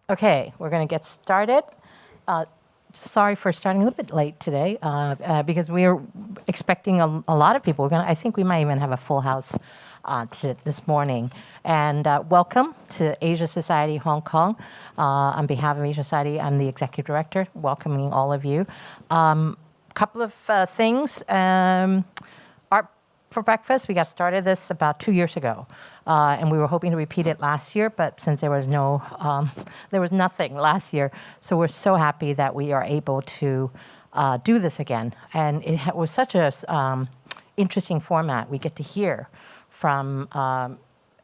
Okay, we're going to get started. Sorry for starting a little bit late today because we are expecting a lot of people. I think we might even have a full house this morning. And welcome to Asia Society Hong Kong. On behalf of Asia Society, I'm the executive director, welcoming all of you. Couple of things. Art for breakfast. We got started this about 2 years ago, and we were hoping to repeat it last year, but since there was nothing last year, so we're so happy that we are able to do this again. And it was such a interesting format. We get to hear from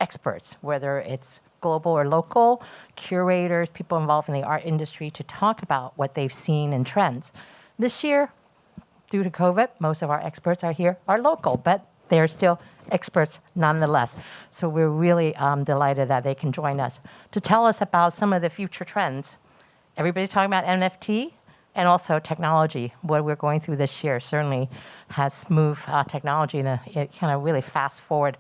experts, whether it's global or local, curators, people involved in the art industry, to talk about what they've seen in trends. This year, due to COVID, most of our experts are local, but they're still experts nonetheless. So we're really delighted that they can join us to tell us about some of the future trends. Everybody's talking about NFT and also technology. What we're going through this year certainly has moved technology in it kind of really fast forward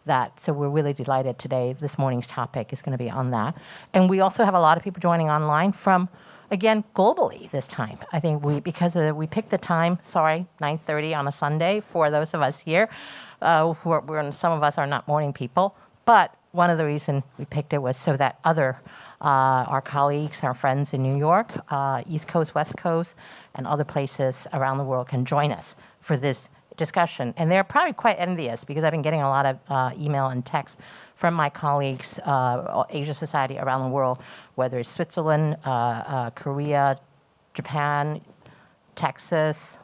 that. So we're really delighted today. This morning's topic is going to be on that. And we also have a lot of people joining online from, again, globally this time. I think we picked the time, 9:30 on a Sunday for those of us here. Some of us are not morning people, but one of the reasons we picked it was so that our colleagues, our friends in New York, East Coast, West Coast, and other places around the world can join us for this discussion. And they're probably quite envious because I've been getting a lot of email and text from my colleagues, Asia Society around the world, whether it's Switzerland, Korea, Japan, Texas,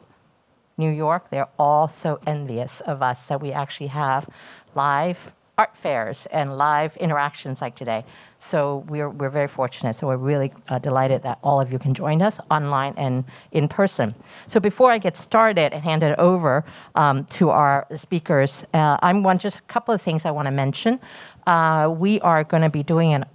New York. They're all so envious of us that we actually have live art fairs and live interactions like today. So we're very fortunate. So we're really delighted that all of you can join us online and in person. So before I get started and hand it over to our speakers, just a couple of things I want to mention. We are going to be doing an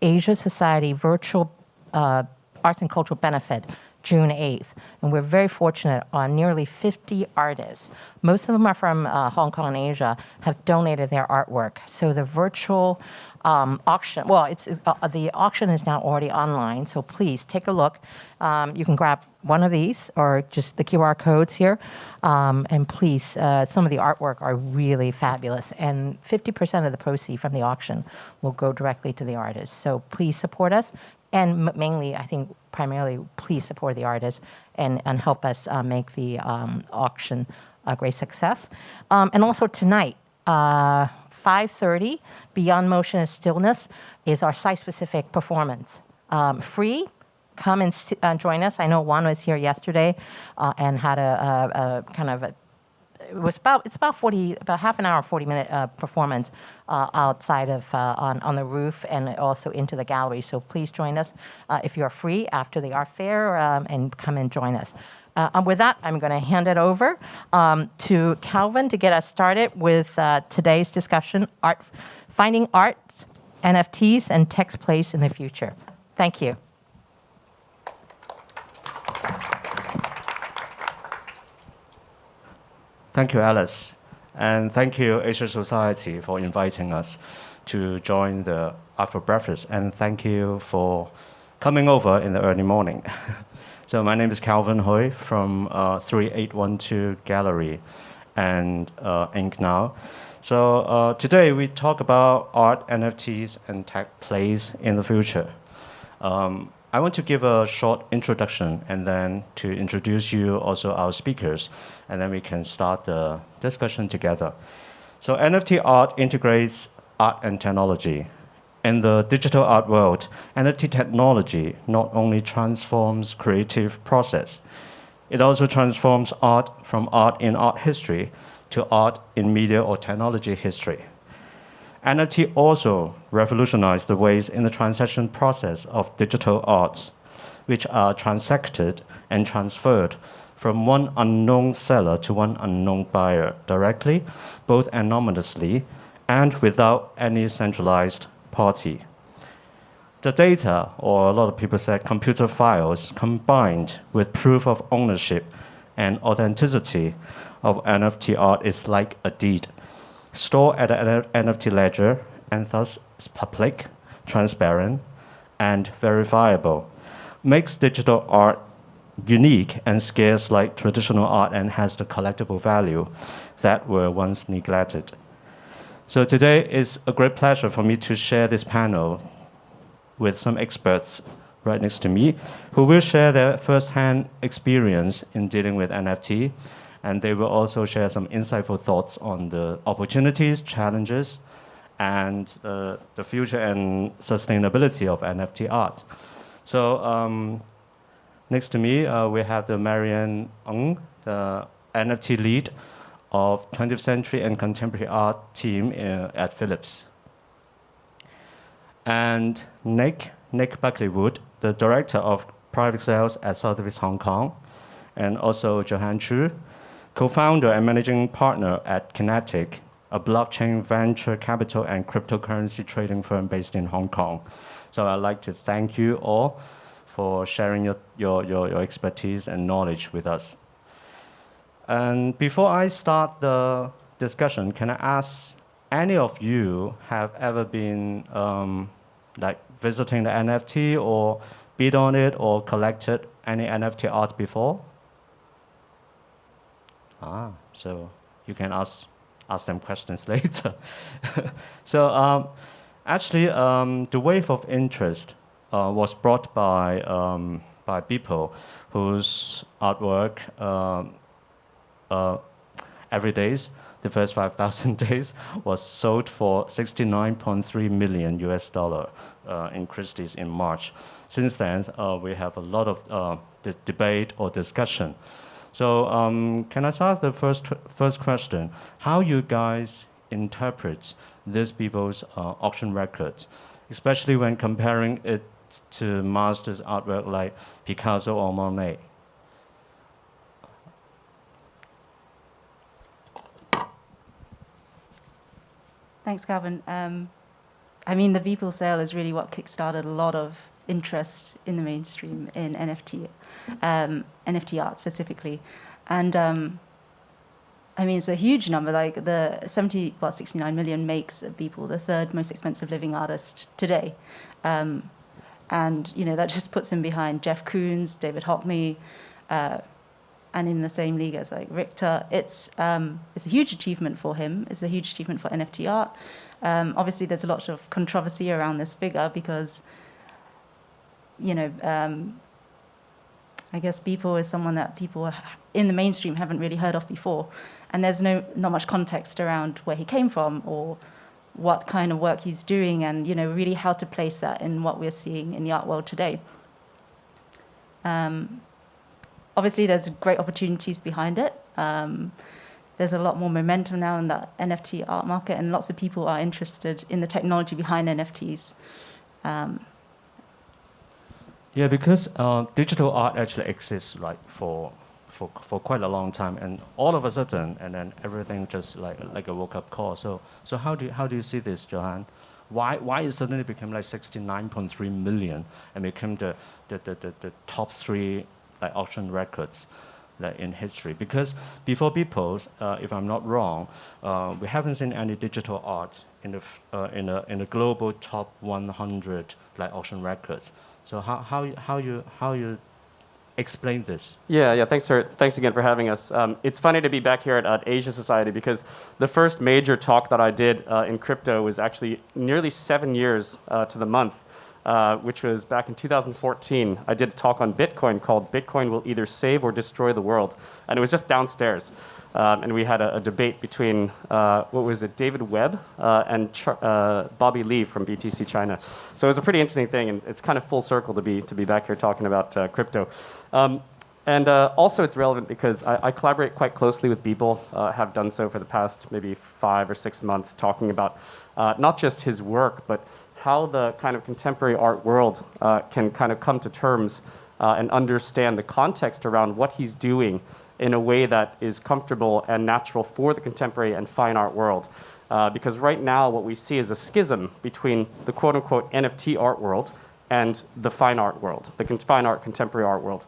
Asia Society virtual arts and cultural benefit June 8th. And we're very fortunate on nearly 50 artists. Most of them are from Hong Kong and Asia, have donated their artwork. So the virtual auction, the auction is now already online, so please take a look. You can grab one of these or just the QR codes here. And please, some of the artwork are really fabulous. And 50% of the proceeds from the auction will go directly to the artists. So please support us. And mainly, I think, primarily, please support the artists and help us make the auction a great success. And also tonight, 5:30, Beyond Motion and Stillness is our site-specific performance. Free, come and join us. I know Juan was here yesterday and had a kind of it's about half an hour, 40-minute performance outside of on the roof and also into the gallery. So please join us if you're free after the art fair and come and join us. And with that, I'm going to hand it over to Calvin to get us started with today's discussion: finding art, NFTs, and tech's place in the future. Thank you. Thank you, Alice. And thank you, Asia Society, for inviting us to join the After Breakfast. And thank you for coming over in the early morning. So my name is Calvin Hui from 3812 Gallery and Inc. now. So today we talk about art, NFTs, and tech plays in the future. I want to give a short introduction and then to introduce you also our speakers, and then we can start the discussion together. So NFT art integrates art and technology. In the digital art world, NFT technology not only transforms creative process, it also transforms art from art in art history to art in media or technology history. NFT also revolutionized the ways in the transaction process of digital arts, which are transacted and transferred from one unknown seller to one unknown buyer directly, both anonymously and without any centralized party. The data, or a lot of people say computer files, combined with proof of ownership and authenticity of NFT art is like a deed, stored at an NFT ledger and thus is public, transparent, and verifiable, makes digital art unique and scarce like traditional art and has the collectible value that were once neglected. So today is a great pleasure for me to share this panel with some experts right next to me who will share their first-hand experience in dealing with NFT, and they will also share some insightful thoughts on the opportunities, challenges, and the future and sustainability of NFT art. So next to me, we have the Marianne Ng, the NFT lead of 20th century and contemporary art team at Philips. And Nick Buckleywood, the director of private sales at Sotheby's Hong Kong, and also Johan Chu, co-founder and managing partner at Kinetic, a blockchain venture capital and cryptocurrency trading firm based in Hong Kong. So I'd like to thank you all for sharing your expertise and knowledge with us. And before I start the discussion, can I ask any of you have ever been like visiting the NFT or bid on it or collected any NFT art before? So you can ask them questions later. So actually, the wave of interest was brought by people whose artwork every days, the first 5,000 days, was sold for $69.3 million in Christie's in March. Since then, we have a lot of debate or discussion. So can I start the first question? How you guys interpret these people's auction records, especially when comparing it to masters' artwork like Picasso or Monet? Thanks, Calvin. I mean, the Beeple sale is really what kickstarted a lot of interest in the mainstream in NFT art specifically. And I mean, it's a huge number. Like the 69 million makes Beeple the third most expensive living artist today. And, you know, that just puts him behind Jeff Koons, David Hockney, and in the same league as like Richter. It's a huge achievement for him. It's a huge achievement for NFT art. Obviously, there's a lot of controversy around this figure because, you know, I guess Beeple is someone that people in the mainstream haven't really heard of before, and there's not much context around where he came from or what kind of work he's doing, and you know, really how to place that in what we're seeing in the art world today. Obviously, there's great opportunities behind it. There's a lot more momentum now in the NFT art market, and lots of people are interested in the technology behind NFTs. Yeah, because digital art actually exists like for quite a long time, and all of a sudden, and then everything just like a woke-up call. So how do you see this, Johan? Why it suddenly became like 69.3 million and became the top three like auction records like in history? Because before Beeple's, if I'm not wrong, we haven't seen any digital art in the global top 100 like auction records. So how you explain this? Yeah. Thanks again for having us. It's funny to be back here at Asia Society because the first major talk that I did in crypto was actually nearly 7 years to the month, which was back in 2014. I did a talk on Bitcoin called "Bitcoin Will Either Save or Destroy the World," and it was just downstairs. And we had a debate between, David Webb and Bobby Lee from BTC China. So it was a pretty interesting thing, and it's kind of full circle to be back here talking about crypto. And also it's relevant because I collaborate quite closely with Beeple, have done so for the past maybe 5 or 6 months, talking about not just his work, but how the kind of contemporary art world can kind of come to terms and understand the context around what he's doing in a way that is comfortable and natural for the contemporary and fine art world. Because right now what we see is a schism between the quote-unquote NFT art world and the fine art world, the fine art contemporary art world.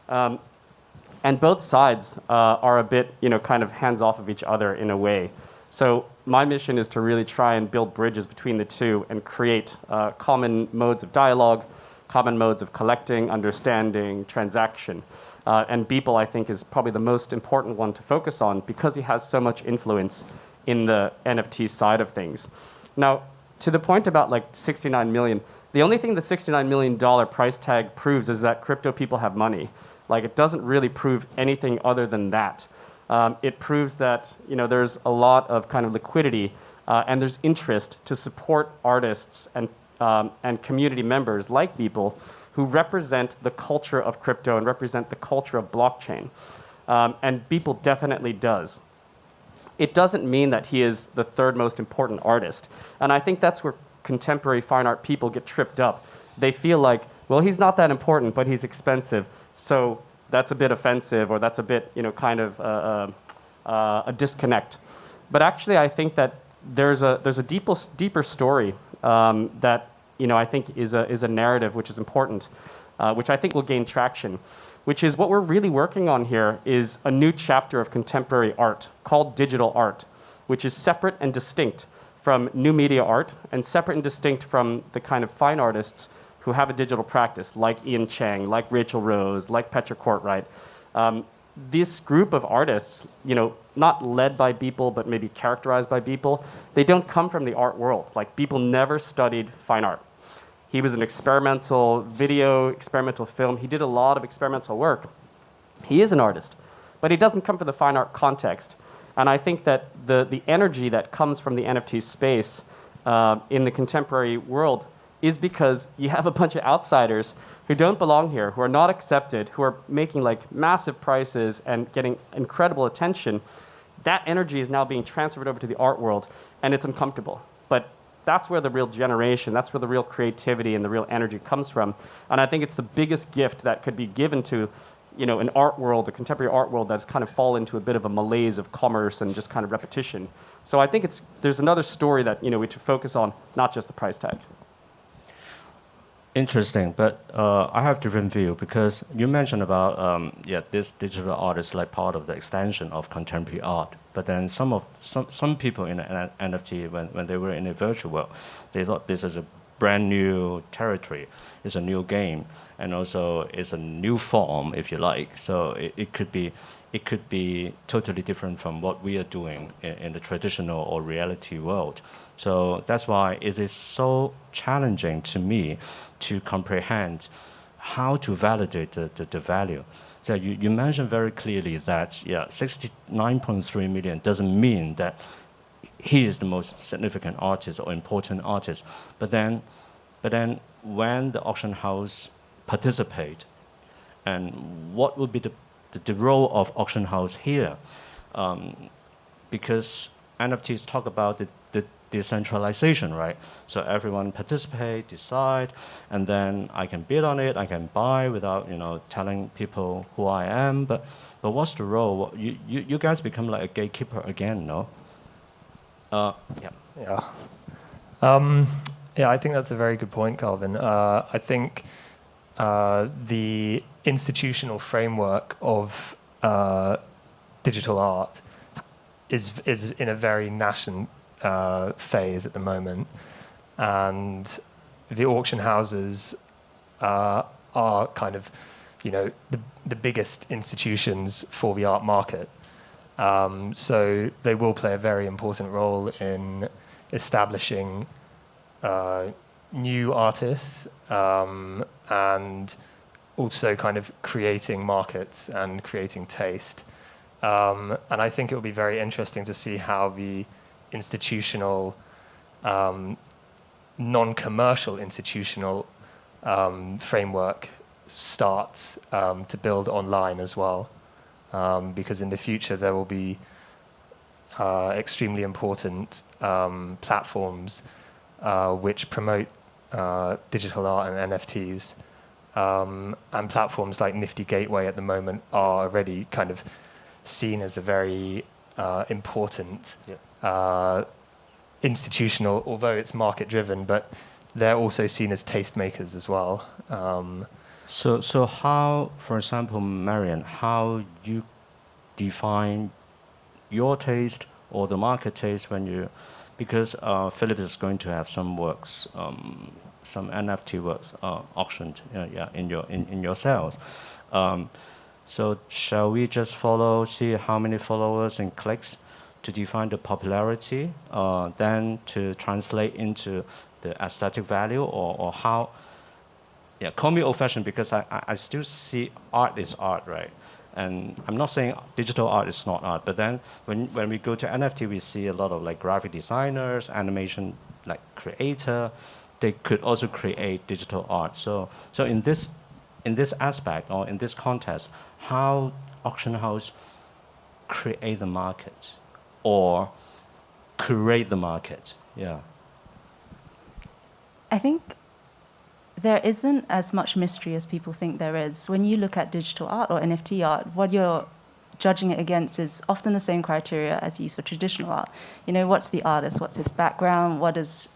And both sides are a bit, kind of hands off of each other in a way. So my mission is to really try and build bridges between the two and create common modes of dialogue, common modes of collecting, understanding, transaction. And Beeple, I think, is probably the most important one to focus on because he has so much influence in the NFT side of things. Now, to the point about like 69 million, the only thing the $69 million price tag proves is that crypto people have money. Like, it doesn't really prove anything other than that. It proves that, you know, there's a lot of kind of liquidity and there's interest to support artists and community members like Beeple who represent the culture of crypto and represent the culture of blockchain. And Beeple definitely does. It doesn't mean that he is the third most important artist. And I think that's where contemporary fine art people get tripped up. They feel like, well, he's not that important, but he's expensive. So that's a bit offensive, or that's a bit, you know, kind of a disconnect. But actually, I think that there's a deeper story that, you know, I think is a narrative which is important, which I think will gain traction, which is what we're really working on here is a new chapter of contemporary art called digital art, which is separate and distinct from new media art and separate and distinct from the kind of fine artists who have a digital practice, like Ian Chang, like Rachel Rose, like Petra Kortright. This group of artists, you know, not led by Beeple, but maybe characterized by Beeple, they don't come from the art world. Like, Beeple never studied fine art. He was an experimental video, experimental film. He did a lot of experimental work. He is an artist, but he doesn't come from the fine art context. And I think that the energy that comes from the NFT space in the contemporary world is because you have a bunch of outsiders who don't belong here, who are not accepted, who are making like massive prices and getting incredible attention. That energy is now being transferred over to the art world, and it's uncomfortable. But that's where the real generation, that's where the real creativity and the real energy comes from. And I think it's the biggest gift that could be given to, you know, an art world, a contemporary art world that's kind of fallen into a bit of a malaise of commerce and just kind of repetition. So I think there's another story that, you know, we should focus on, not just the price tag. Interesting, but I have different view because you mentioned about this digital art is like part of the extension of contemporary art. But then some people in an NFT when they were in a virtual world, they thought this is a brand new territory, it's a new game, and also it's a new form, if you like. So it could be totally different from what we are doing in the traditional or reality world. So that's why it is so challenging to me to comprehend how to validate the value. So you mentioned very clearly that 69.3 million doesn't mean that he is the most significant artist or important artist. But then when the auction house participate, and what would be the role of auction house here? Because NFTs talk about the decentralization, right? So everyone participate, decide, and then I can bid on it, I can buy without, you know, telling people who I am. But what's the role? You guys become like a gatekeeper again, no? Yeah, I think that's a very good point, Calvin. I think the institutional framework of digital art is in a very nascent phase at the moment, and the auction houses are kind of, you know, the biggest institutions for the art market. So they will play a very important role in establishing new artists and also kind of creating markets and creating taste. And I think it will be very interesting to see how the institutional, non-commercial institutional framework starts to build online as well. Because in the future there will be extremely important platforms which promote digital art and NFTs. And platforms like Nifty Gateway at the moment are already kind of seen as a very important institutional, although it's market driven, but they're also seen as tastemakers as well. So how, for example, Marian, how you define your taste or the market taste when you, because Philips is going to have some works, some NFT works auctioned, in your sales. So shall we just follow, see how many followers and clicks to define the popularity, then to translate into the aesthetic value, or how? Yeah, call me old-fashioned because I still see art is art, right? And I'm not saying digital art is not art, but then when we go to NFT, we see a lot of like graphic designers, animation like creator. They could also create digital art. So in this aspect, or in this context, how auction house create the market or curate the market? Yeah. I think there isn't as much mystery as people think there is. When you look at digital art or NFT art, what you're judging it against is often the same criteria as used for traditional art. You know, what's the artist? What's his background? What does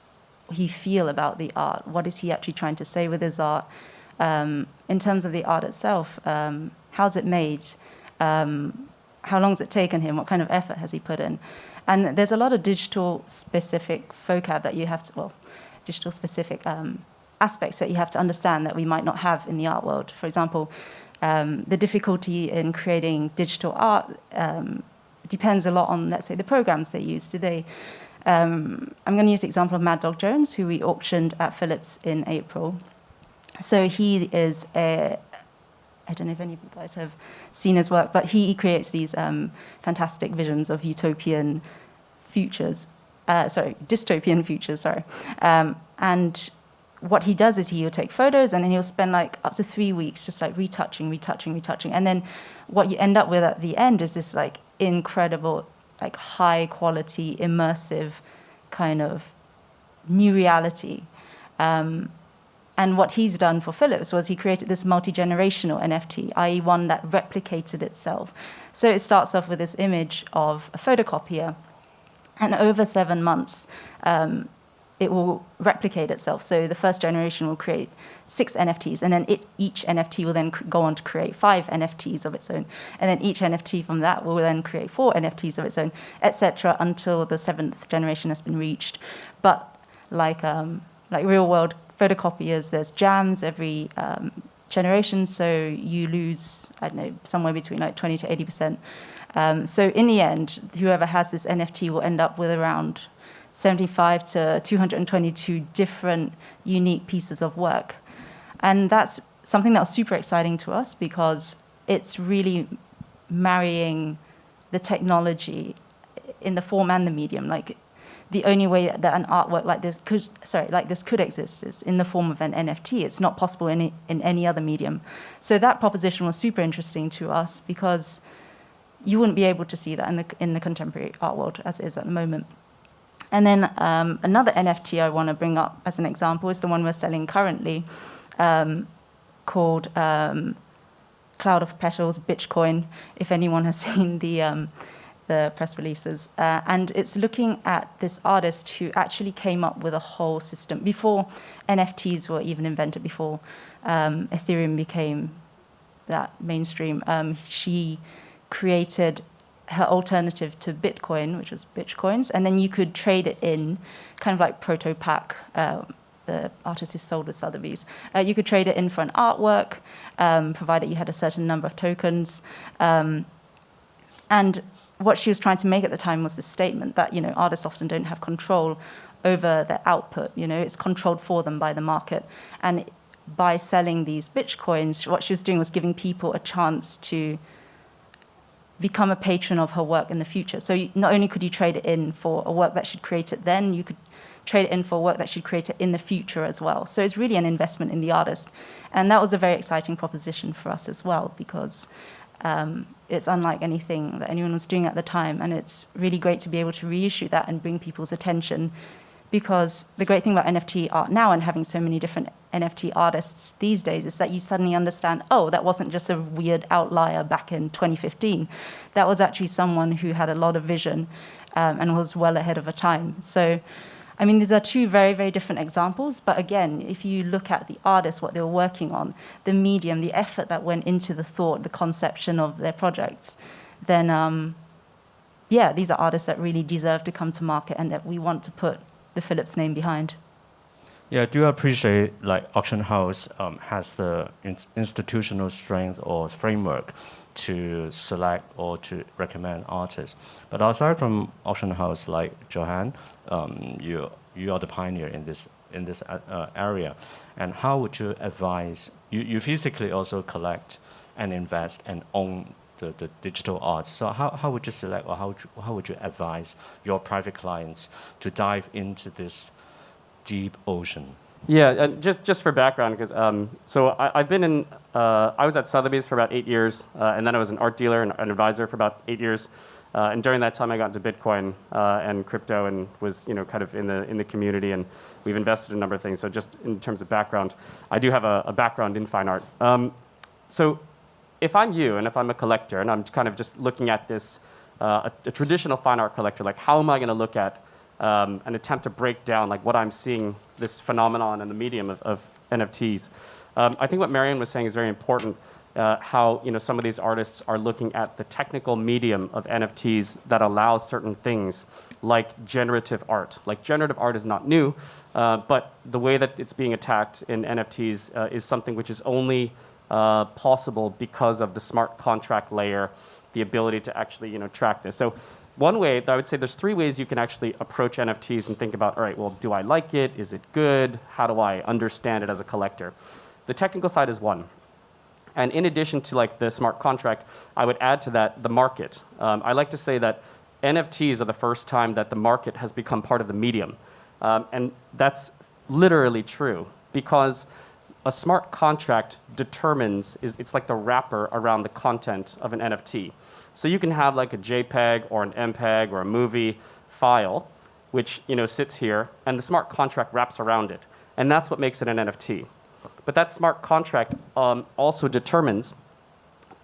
he feel about the art? What is he actually trying to say with his art? In terms of the art itself, how's it made? How long has it taken him? What kind of effort has he put in? And there's a lot of digital-specific vocab that you have to, well, digital-specific aspects that you have to understand that we might not have in the art world. For example, the difficulty in creating digital art depends a lot on, let's say, the programs they use. I'm going to use the example of Mad Dog Jones, who we auctioned at Philips in April. So he is I don't know if any of you guys have seen his work, but he creates these fantastic visions of utopian futures. Dystopian futures, sorry. And what he does is he'll take photos and then he'll spend like up to 3 weeks just like retouching. And then what you end up with at the end is this like incredible, like high quality, immersive kind of new reality. And what he's done for Philips was he created this multi-generational NFT, i.e. one that replicated itself. So it starts off with this image of a photocopier, and over 7 months, it will replicate itself. So the first generation will create 6 NFTs, and then each NFT will then go on to create 5 NFTs of its own. And then each NFT from that will then create 4 NFTs of its own, etc., until the 7th generation has been reached. But like real-world photocopiers, there's jams every generation, so you lose, I don't know, somewhere between like 20 to 80%. So in the end, whoever has this NFT will end up with around 75 to 222 different unique pieces of work. And that's something that's super exciting to us because it's really marrying the technology in the form and the medium. Like the only way that an artwork like this could exist is in the form of an NFT. It's not possible in any other medium. So that proposition was super interesting to us because you wouldn't be able to see that in the contemporary art world as it is at the moment. And then another NFT I want to bring up as an example is the one we're selling currently, called Cloud of Petals Bitcoin, if anyone has seen the press releases. And it's looking at this artist who actually came up with a whole system before NFTs were even invented, before Ethereum became that mainstream. She created her alternative to Bitcoin, which was Bitcoins, and then you could trade it in, kind of like Protopack, the artist who sold with Sotheby's. You could trade it in for an artwork, provided you had a certain number of tokens. And what she was trying to make at the time was this statement that, you know, artists often don't have control over their output. You know, it's controlled for them by the market. And by selling these Bitcoins, what she was doing was giving people a chance to become a patron of her work in the future. So not only could you trade it in for a work that she'd created then, you could trade it in for work that she'd created in the future as well. So it's really an investment in the artist. And that was a very exciting proposition for us as well, because it's unlike anything that anyone was doing at the time. And it's really great to be able to reissue that and bring people's attention, because the great thing about NFT art now and having so many different NFT artists these days is that you suddenly understand, oh, that wasn't just a weird outlier back in 2015. That was actually someone who had a lot of vision and was well ahead of her time. So, I mean, these are two very, very different examples. But again, if you look at the artists, what they were working on, the medium, the effort that went into the thought, the conception of their projects, then yeah, these are artists that really deserve to come to market and that we want to put the Philips name behind. Yeah, do you appreciate like auction house has the institutional strength or framework to select or to recommend artists? But aside from auction house like Johan, you are the pioneer in this area, and how would you advise? You physically also collect and invest and own the digital art. So how would you select, or how would you advise your private clients to dive into this deep ocean? Yeah, just for background, because so I've been in, I was at Sotheby's for about 8 years, and then I was an art dealer and an advisor for about 8 years. And during that time, I got into Bitcoin and crypto, and was kind of in the community, and we've invested in a number of things. So just in terms of background, I do have a background in fine art. So if I'm you, and if I'm a collector, and I'm kind of just looking at this, a traditional fine art collector, like how am I going to look at an attempt to break down like what I'm seeing, this phenomenon in the medium of NFTs. I think what Marion was saying is very important, how some of these artists are looking at the technical medium of NFTs that allows certain things like generative art. Like generative art is not new, but the way that it's being attacked in NFTs is something which is only possible because of the smart contract layer, the ability to actually track this. So one way, I would say there's 3 ways you can actually approach NFTs and think about, all right, well, do I like it? Is it good? How do I understand it as a collector? The technical side is one. And in addition to like the smart contract, I would add to that the market. I like to say that NFTs are the first time that the market has become part of the medium. And that's literally true, because a smart contract determines, it's like the wrapper around the content of an NFT. So you can have like a JPEG or an MPEG or a movie file, which sits here, and the smart contract wraps around it. And that's what makes it an NFT. But that smart contract also determines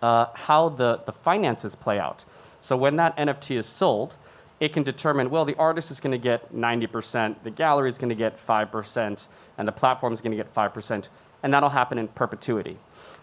how the finances play out. So when that NFT is sold, it can determine, well, the artist is going to get 90%, the gallery is going to get 5%, and the platform is going to get 5%, and that'll happen in perpetuity.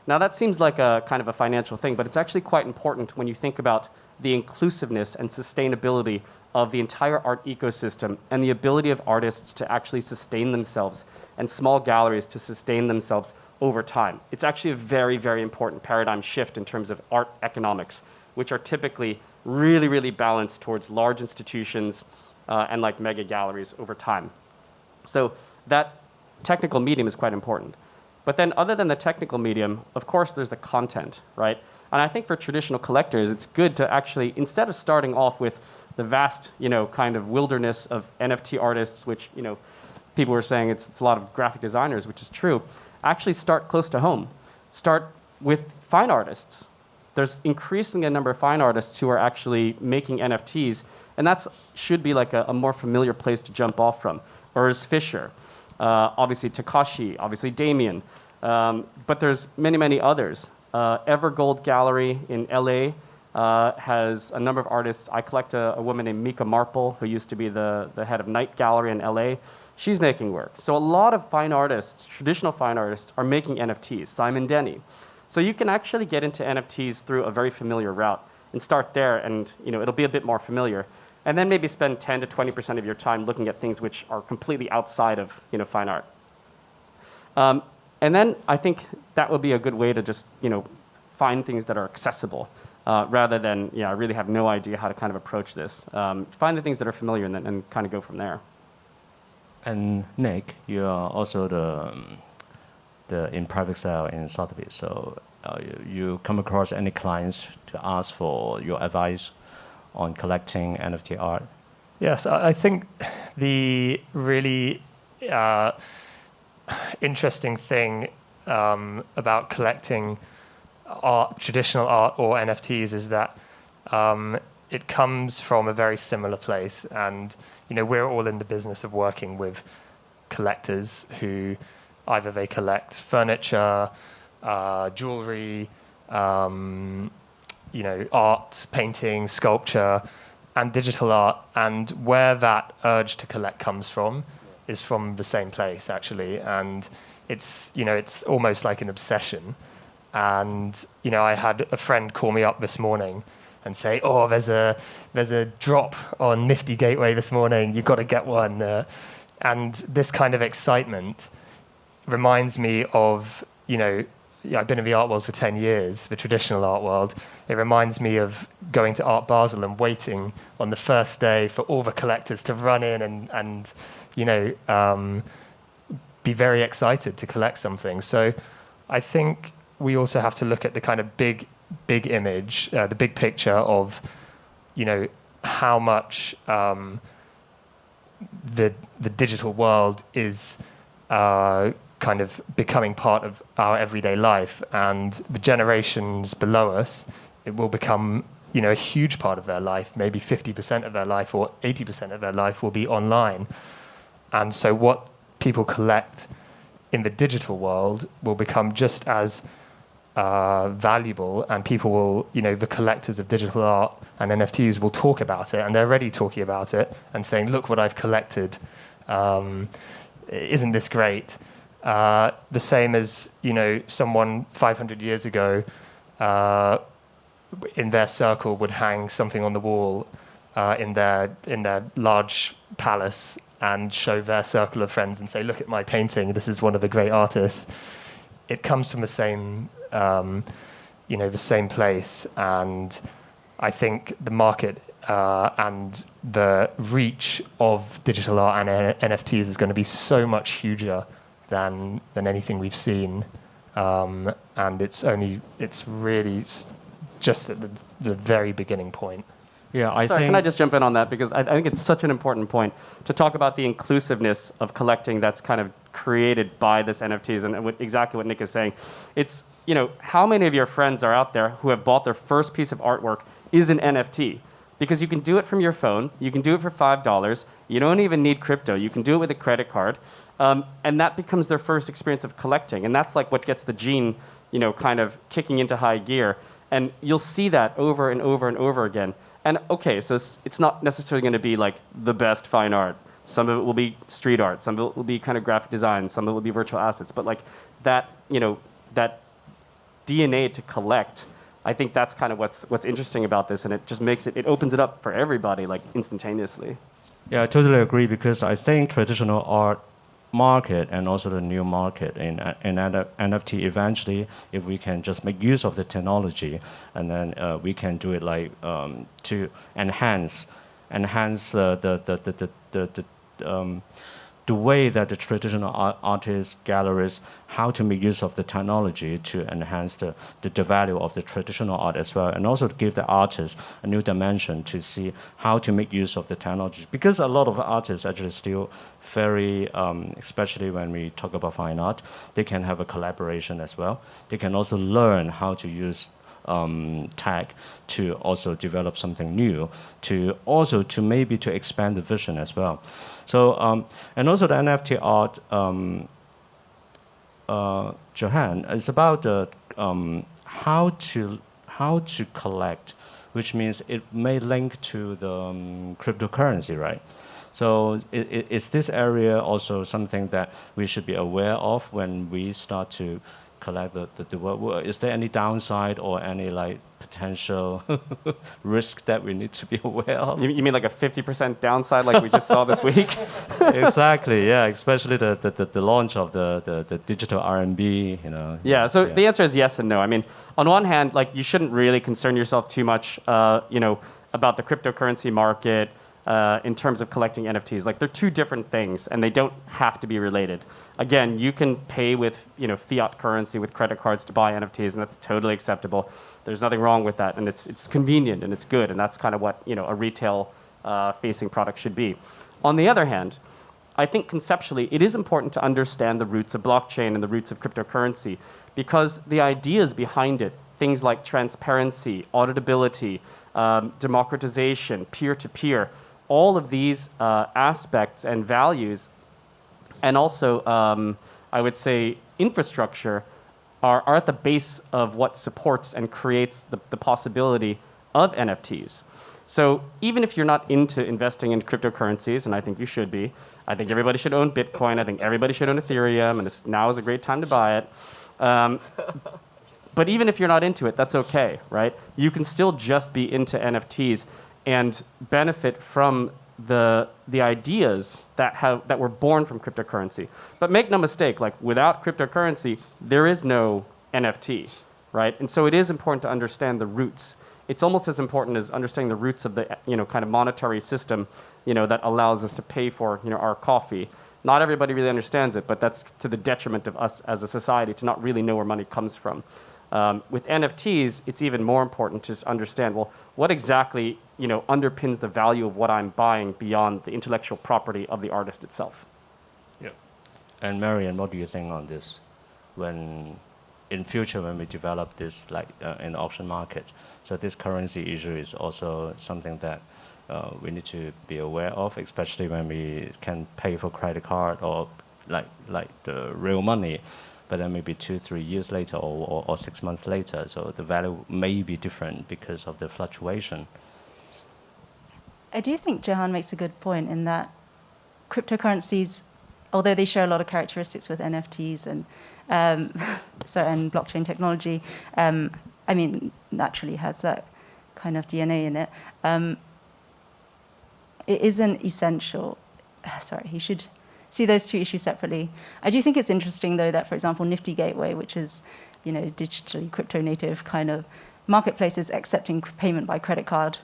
Now that seems like a kind of a financial thing, but it's actually quite important when you think about the inclusiveness and sustainability of the entire art ecosystem and the ability of artists to actually sustain themselves and small galleries to sustain themselves over time. It's actually a very, very important paradigm shift in terms of art economics, which are typically really, really balanced towards large institutions and like mega galleries over time. So that technical medium is quite important. But then other than the technical medium, of course, there's the content, right? And I think for traditional collectors, it's good to actually, instead of starting off with the vast, kind of wilderness of NFT artists, which, people were saying it's a lot of graphic designers, which is true, actually start close to home. Start with fine artists. There's increasingly a number of fine artists who are actually making NFTs, and that should be like a more familiar place to jump off from. Or is Fisher. Obviously Takashi, obviously Damien, but there's many, many others. Evergold Gallery in LA has a number of artists. I collect a woman named Mika Marple, who used to be the head of Night Gallery in LA. She's making work. So a lot of fine artists, traditional fine artists, are making NFTs. Simon Denny. So you can actually get into NFTs through a very familiar route and start there, and it'll be a bit more familiar. And then maybe spend 10 to 20% of your time looking at things which are completely outside of fine art. And then I think that would be a good way to just find things that are accessible, rather than I really have no idea how to kind of approach this. Find the things that are familiar and kind of go from there. And Nick, you are also the in private sale in Sotheby's. So you come across any clients to ask for your advice on collecting NFT art? Yes, I think the really interesting thing about collecting art, traditional art or NFTs, is that it comes from a very similar place. And we're all in the business of working with collectors who either they collect furniture, jewelry, art, painting, sculpture, and digital art. And where that urge to collect comes from is from the same place, actually. And it's almost like an obsession. And I had a friend call me up this morning and say, oh, there's a drop on Nifty Gateway this morning, you've got to get one. And this kind of excitement reminds me of, I've been in the art world for 10 years, the traditional art world. It reminds me of going to Art Basel and waiting on the first day for all the collectors to run in and be very excited to collect something. So I think we also have to look at the kind of big image, the big picture of, how much the digital world is kind of becoming part of our everyday life, and the generations below us, it will become a huge part of their life. Maybe 50% of their life or 80% of their life will be online. And so what people collect in the digital world will become just as valuable, and people will, the collectors of digital art and NFTs will talk about it, and they're already talking about it and saying, look what I've collected. Isn't this great? The same as, someone 500 years ago in their circle would hang something on the wall in their large palace and show their circle of friends and say, look at my painting, this is one of the great artists. It comes from the same, the same place. And I think the market and the reach of digital art and NFTs is going to be so much huger than anything we've seen. And it's really just at the very beginning point. Yeah, I Sorry, think. can I just jump in on that? Because I think it's such an important point to talk about the inclusiveness of collecting that's kind of created by this NFTs, and exactly what Nick is saying. It's, how many of your friends are out there who have bought their first piece of artwork is an NFT? Because you can do it from your phone, you can do it for $5, you don't even need crypto, you can do it with a credit card, and that becomes their first experience of collecting. And that's like what gets the gene, kind of kicking into high gear. And you'll see that over and over and over again. And okay, so it's not necessarily going to be like the best fine art. Some of it will be street art, some of it will be kind of graphic design, some of it will be virtual assets. But like that, that DNA to collect, I think that's kind of what's interesting about this, and it just makes it opens it up for everybody like instantaneously. Yeah, I totally agree, because I think traditional art market and also the new market in NFT eventually, if we can just make use of the technology, and then we can do it like to enhance the way that the traditional artists, galleries, how to make use of the technology to enhance the value of the traditional art as well, and also to give the artists a new dimension to see how to make use of the technology. Because a lot of artists actually still very, especially when we talk about fine art, they can have a collaboration as well. They can also learn how to use tech to also develop something new, to maybe to expand the vision as well. So and also the NFT art, Johan, is about how to collect, which means it may link to the cryptocurrency, right? So is this area also something that we should be aware of when we start to collect the work? Is there any downside or any like potential risk that we need to be aware of? You mean like a 50% downside like we just saw this week? Exactly, yeah, especially the launch of the digital RMB, Yeah, so the answer is yes and no. I mean, on one hand, like you shouldn't really concern yourself too much, about the cryptocurrency market in terms of collecting NFTs. Like they're two different things, and they don't have to be related. Again, you can pay with fiat currency with credit cards to buy NFTs, and that's totally acceptable. There's nothing wrong with that, and it's convenient and it's good, and that's kind of what a retail facing product should be. On the other hand, I think conceptually it is important to understand the roots of blockchain and the roots of cryptocurrency, because the ideas behind it, things like transparency, auditability, democratization, peer-to-peer, all of these aspects and values, and also, I would say, infrastructure, are at the base of what supports and creates the possibility of NFTs. So even if you're not into investing in cryptocurrencies, and I think you should be, I think everybody should own Bitcoin, I think everybody should own Ethereum, and now is a great time to buy it. But even if you're not into it, that's okay, right? You can still just be into NFTs and benefit from the ideas that were born from cryptocurrency. But make no mistake, like without cryptocurrency, there is no NFT, right? And so it is important to understand the roots. It's almost as important as understanding the roots of the kind of monetary system, that allows us to pay for our coffee. Not everybody really understands it, but that's to the detriment of us as a society to not really know where money comes from. With NFTs, it's even more important to understand, well, what exactly underpins the value of what I'm buying beyond the intellectual property of the artist itself. Yeah. And Marian, what do you think on this? When in future, when we develop this in the auction market, so this currency issue is also something that we need to be aware of, especially when we can pay for credit card or like the real money, but then maybe 2-3 years later or 6 months later, so the value may be different because of the fluctuation. I do think Johan makes a good point in that cryptocurrencies, although they share a lot of characteristics with NFTs and and blockchain technology, naturally has that kind of DNA in it. It isn't essential. You should see those two issues separately. I do think it's interesting, though, that, for example, Nifty Gateway, which is, digitally crypto-native kind of marketplaces accepting payment by credit card.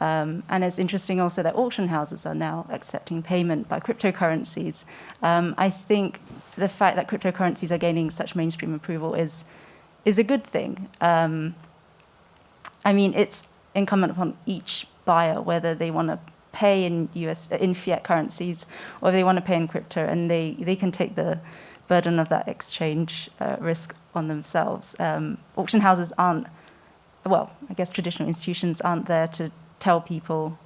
And it's interesting also that auction houses are now accepting payment by cryptocurrencies. I think the fact that cryptocurrencies are gaining such mainstream approval is a good thing. It's incumbent upon each buyer whether they want to pay in fiat currencies or they want to pay in crypto, and they can take the burden of that exchange risk on themselves. Auction houses aren't, I guess traditional institutions aren't there to tell people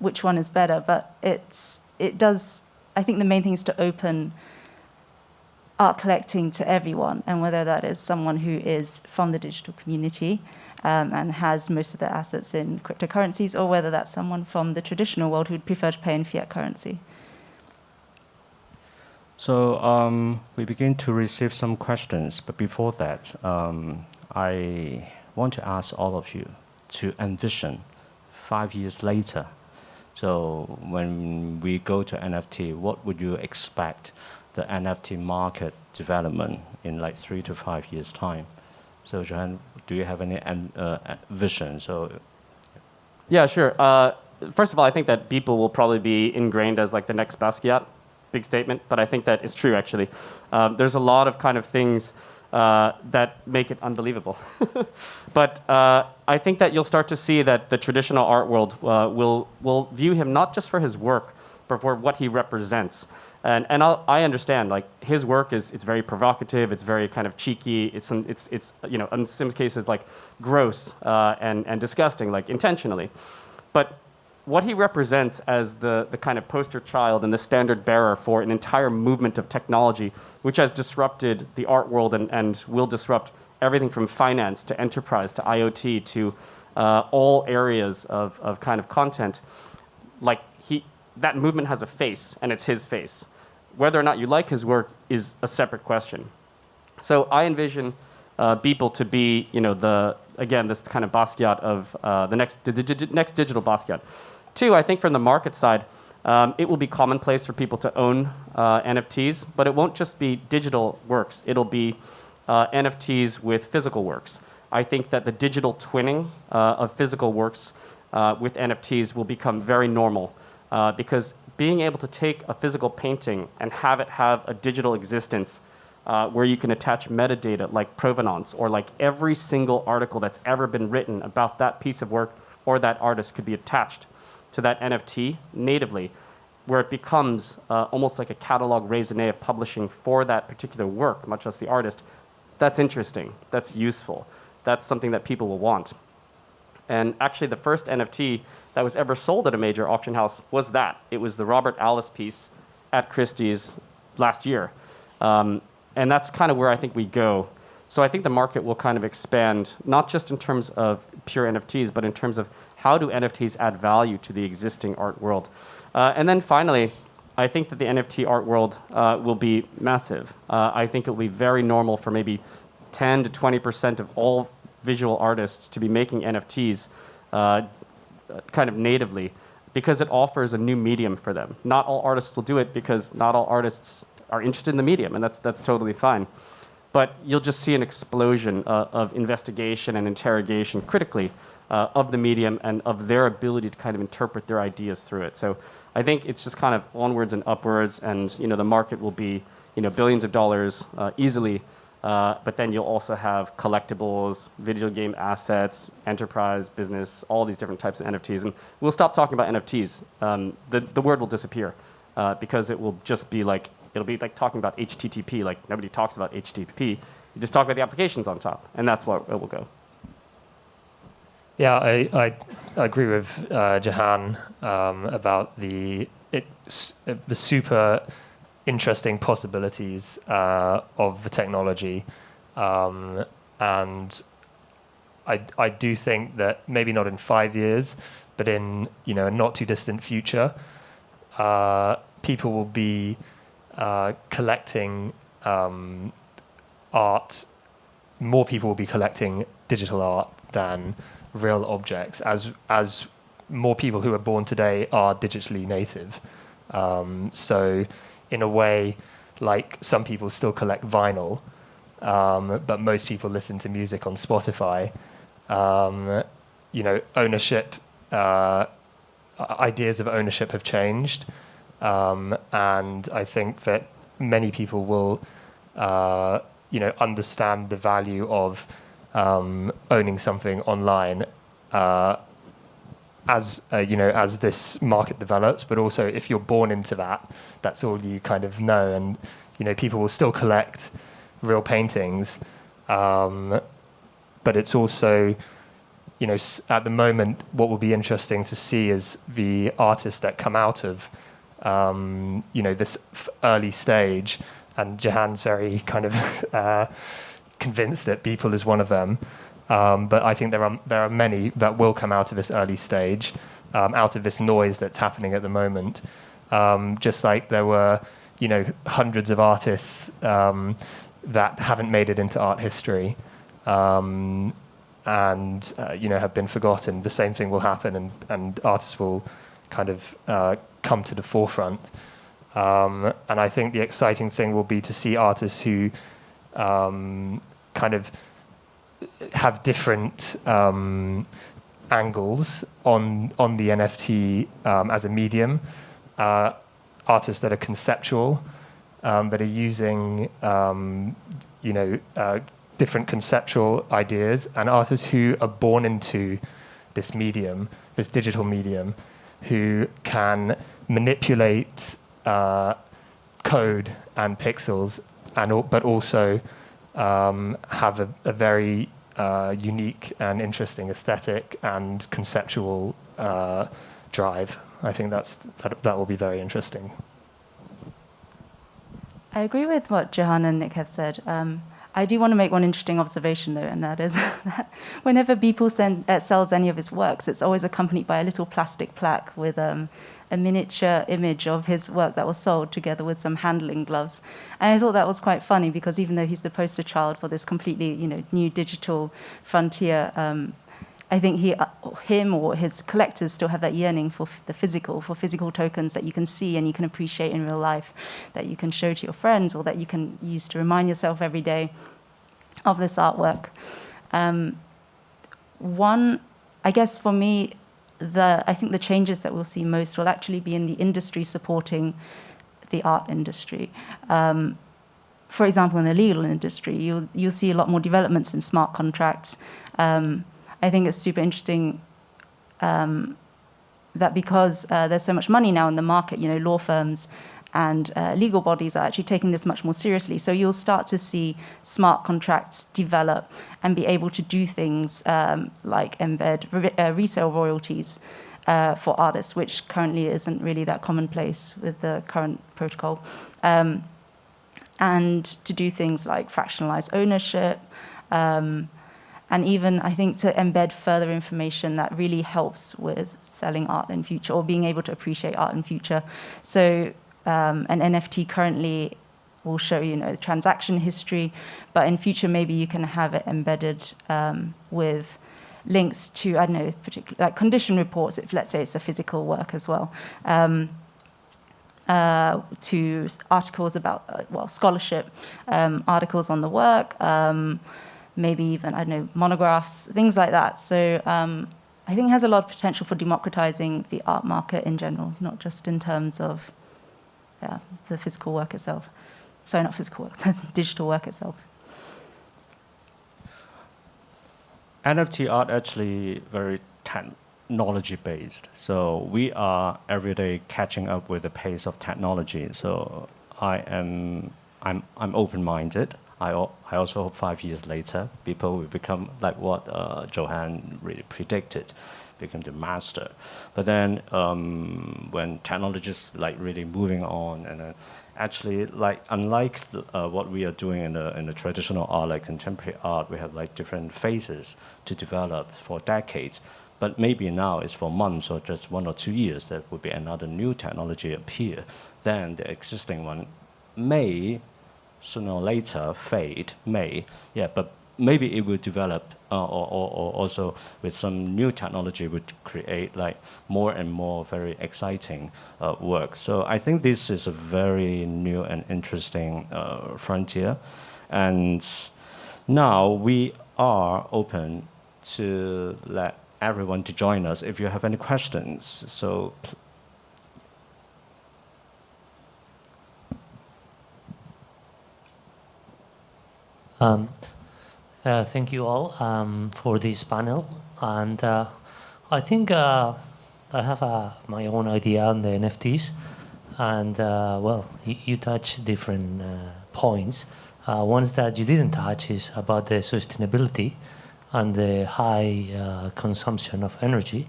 which one is better, but it does. I think the main thing is to open art collecting to everyone, and whether that is someone who is from the digital community and has most of their assets in cryptocurrencies, or whether that's someone from the traditional world who'd prefer to pay in fiat currency. So we begin to receive some questions, but before that, I want to ask all of you to envision 5 years later. So when we go to NFT, what would you expect the NFT market development in 3 to 5 years' time? So Johan, do you have any vision? Yeah, sure. First of all, I think that people will probably be ingrained as the next Basquiat. Big statement, but I think that it's true, actually. There's a lot of kind of things that make it unbelievable. But I think that you'll start to see that the traditional art world will view him not just for his work, but for what he represents. And I understand, his work it's very provocative, it's very kind of cheeky, it's in some cases gross and disgusting, intentionally. But what he represents as the kind of poster child and the standard bearer for an entire movement of technology, which has disrupted the art world and will disrupt everything from finance to enterprise to IoT to all areas of kind of content. That movement has a face, and it's his face. Whether or not you like his work is a separate question. So I envision Beeple to be, this kind of Basquiat of the next digital Basquiat. 2, I think from the market side, it will be commonplace for people to own NFTs, but it won't just be digital works. It'll be NFTs with physical works. I think that the digital twinning of physical works with NFTs will become very normal because being able to take a physical painting and have it have a digital existence where you can attach metadata like provenance or every single article that's ever been written about that piece of work or that artist could be attached to that NFT natively, where it becomes almost like a catalog raisonné of publishing for that particular work, much less the artist. That's interesting. That's useful. That's something that people will want. And actually, the first NFT that was ever sold at a major auction house was that. It was the Robert Alice piece at Christie's last year. And that's kind of where I think we go. So I think the market will kind of expand, not just in terms of pure NFTs, but in terms of how do NFTs add value to the existing art world. And then finally, I think that the NFT art world will be massive. I think it will be very normal for maybe 10 to 20% of all visual artists to be making NFTs kind of natively, because it offers a new medium for them. Not all artists will do it because not all artists are interested in the medium, and that's totally fine. But you'll just see an explosion of investigation and interrogation critically of the medium and of their ability to kind of interpret their ideas through it. So I think it's just kind of onwards and upwards, and the market will be billions of dollars easily. But then you'll also have collectibles, video game assets, enterprise, business, all these different types of NFTs. And we'll stop talking about NFTs. The word will disappear because it will just be like, it'll be like talking about HTTP. Like nobody talks about HTTP. You just talk about the applications on top, and that's where it will go. Yeah, I agree with Jahan about the super interesting possibilities of the technology, and I do think that maybe not in 5 years, but in a not too distant future, people will be collecting art. More people will be collecting digital art than real objects, as more people who are born today are digitally native. So in a way, like some people still collect vinyl, but most people listen to music on Spotify. Ownership, ideas of ownership have changed, and I think that many people will understand the value of owning something online as this market develops, but also if you're born into that, that's all you kind of know. And people will still collect real paintings, but it's also at the moment what will be interesting to see is the artists that come out of this early stage, and Jahan's very kind of convinced that Beeple is one of them. But I think there are many that will come out of this early stage, out of this noise that's happening at the moment. Just like there were, hundreds of artists that haven't made it into art history, and have been forgotten. The same thing will happen, and artists will kind of come to the forefront. And I think the exciting thing will be to see artists who kind of have different angles on the NFT as a medium. Artists that are conceptual, that are using different conceptual ideas, and artists who are born into this medium, this digital medium, who can manipulate code and pixels, but also have a very unique and interesting aesthetic and conceptual drive. I think that will be very interesting. I agree with what Jahan and Nick have said. I do want to make one interesting observation, though, and that is that whenever Beeple sells any of his works, it's always accompanied by a little plastic plaque with a miniature image of his work that was sold, together with some handling gloves. And I thought that was quite funny, because even though he's the poster child for this completely new digital frontier, I think him or his collectors still have that yearning for physical tokens that you can see and you can appreciate in real life, that you can show to your friends, or that you can use to remind yourself every day of this artwork. I guess for me, I think the changes that we'll see most will actually be in the industry supporting the art industry. For example, in the legal industry, you'll see a lot more developments in smart contracts. I think it's super interesting that because there's so much money now in the market, law firms and legal bodies are actually taking this much more seriously. So you'll start to see smart contracts develop and be able to do things like embed resale royalties for artists, which currently isn't really that commonplace with the current protocol. And to do things like fractionalized ownership, and even, I think, to embed further information that really helps with selling art in future, or being able to appreciate art in future. So an NFT currently will show the transaction history, but in future maybe you can have it embedded with links to, I don't know, particular like condition reports, if let's say it's a physical work as well, to articles about, scholarship, articles on the work, maybe even, I don't know, monographs, things like that. So I think it has a lot of potential for democratizing the art market in general, not just in terms of the physical work itself. Sorry, not physical work, the digital work itself. NFT art actually very technology based. So we are every day catching up with the pace of technology. So I'm open minded. I also hope 5 years later people will become like what Johan really predicted, become the master. But then when technology is like really moving on, and actually like unlike what we are doing in the traditional art, like contemporary art, we have like different phases to develop for decades. But maybe now it's for months or just 1 or 2 years that would be another new technology appear. Then the existing one may sooner or later fade, but maybe it will develop or also with some new technology would create like more and more very exciting work. So I think this is a very new and interesting frontier. And now we are open to let everyone to join us if you have any questions. So thank you all for this panel, and I think I have my own idea on the NFTs, and you touch different points. Ones that you didn't touch is about the sustainability and the high consumption of energy,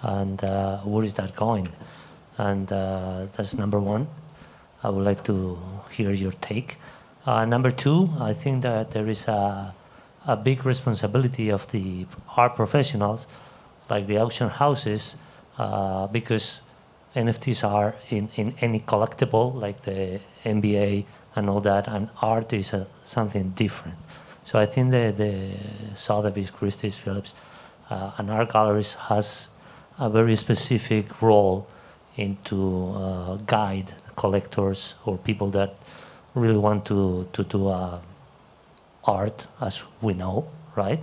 and where is that going? And that's number one. I would like to hear your take. Number two, I think that there is a big responsibility of the art professionals, like the auction houses, because NFTs are in any collectible, like the NBA and all that, and art is something different. So I think the Sotheby's, Christie's, Phillips, and art galleries has a very specific role into guide collectors or people that really want to do art, as we know, right?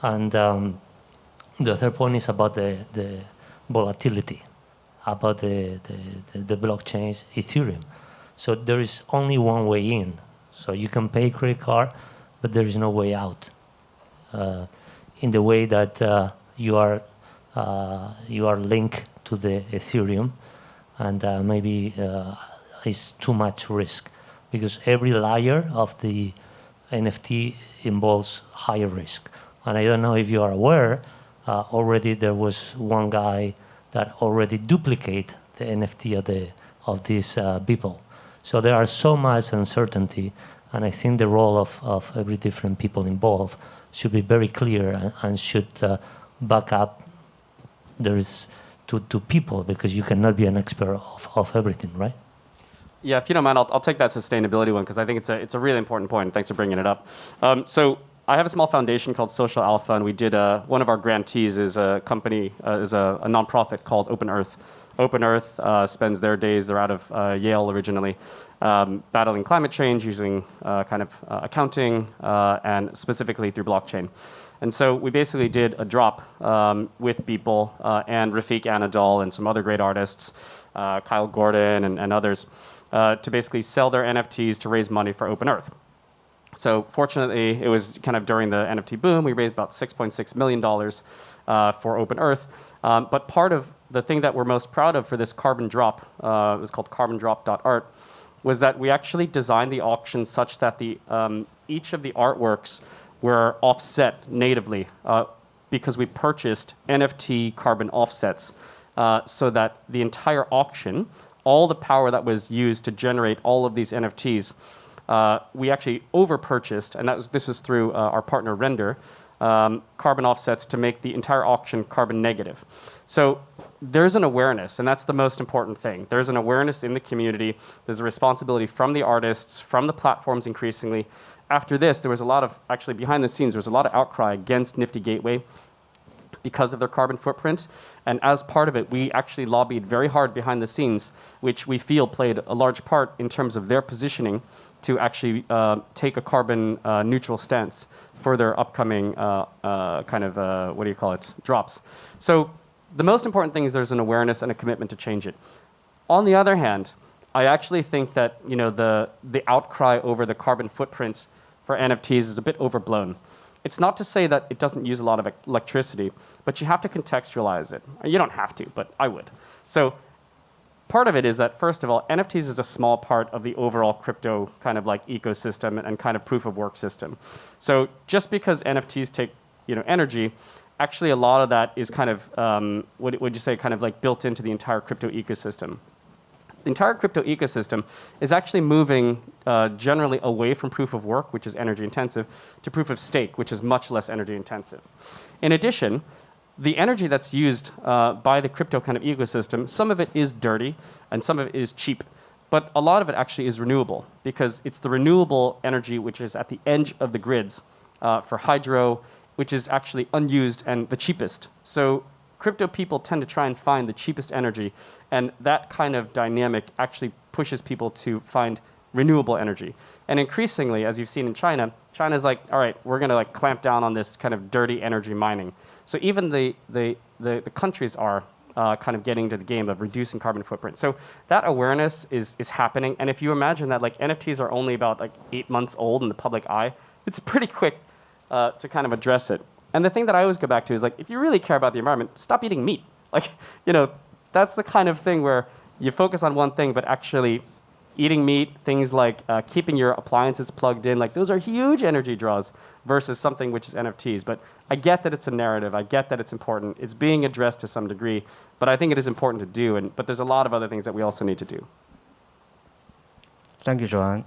And the third point is about the volatility, about the blockchains, Ethereum. So there is only one way in. So you can pay credit card, but there is no way out. In the way that you are linked to the Ethereum, and maybe it's too much risk, because every layer of the NFT involves higher risk. And I don't know if you are aware, already there was one guy that already duplicate the NFT of these people. So there are so much uncertainty, and I think the role of every different people involved should be very clear and should back up to people, because you cannot be an expert of everything, right? Yeah, if you don't mind, I'll take that sustainability one, because I think it's a really important point. Thanks for bringing it up. So I have a small foundation called Social Alpha, and we did one of our grantees is a company, is a nonprofit called Open Earth. Open Earth spends their days, they're out of Yale originally, battling climate change using accounting and specifically through blockchain. And so we basically did a drop with people and Rafik Anadol and some other great artists, Kyle Gordon and others, to basically sell their NFTs to raise money for Open Earth. So fortunately, it was kind of during the NFT boom. We raised about $6.6 million for Open Earth. But part of the thing that we're most proud of for this carbon drop, it was called carbondrop.art, was that we actually designed the auction such that each of the artworks were offset natively because we purchased NFT carbon offsets so that the entire auction, all the power that was used to generate all of these NFTs, we actually over-purchased, and this was through our partner Render, carbon offsets to make the entire auction carbon negative. So there's an awareness, and that's the most important thing. There's an awareness in the community. There's a responsibility from the artists, from the platforms increasingly. After this, there was a lot of, actually behind the scenes, there was a lot of outcry against Nifty Gateway because of their carbon footprint. And as part of it, we actually lobbied very hard behind the scenes, which we feel played a large part in terms of their positioning to actually take a carbon neutral stance for their upcoming drops. So the most important thing is there's an awareness and a commitment to change it. On the other hand, I actually think that the outcry over the carbon footprint for NFTs is a bit overblown. It's not to say that it doesn't use a lot of electricity, but you have to contextualize it. You don't have to, but I would. So part of it is that, first of all, NFTs is a small part of the overall crypto kind of like ecosystem and kind of proof of work system. So just because NFTs take energy, actually a lot of that is kind of, what would you say, kind of like built into the entire crypto ecosystem. The entire crypto ecosystem is actually moving generally away from proof of work, which is energy intensive, to proof of stake, which is much less energy intensive. In addition, the energy that's used by the crypto kind of ecosystem, some of it is dirty and some of it is cheap, but a lot of it actually is renewable because it's the renewable energy which is at the edge of the grids for hydro, which is actually unused and the cheapest. So crypto people tend to try and find the cheapest energy, and that kind of dynamic actually pushes people to find renewable energy. And increasingly, as you've seen in China, China's like, all right, we're going to like clamp down on this kind of dirty energy mining. So even the countries are kind of getting to the game of reducing carbon footprint. So that awareness is happening. And if you imagine that like NFTs are only about like 8 months old in the public eye, it's pretty quick to kind of address it. And the thing that I always go back to is like, if you really care about the environment, stop eating meat. Like, that's the kind of thing where you focus on one thing, but actually eating meat, things like keeping your appliances plugged in, like those are huge energy draws versus something which is NFTs. But I get that it's a narrative. I get that it's important. It's being addressed to some degree, but I think it is important to do. But there's a lot of other things that we also need to do. Thank you, Joanne.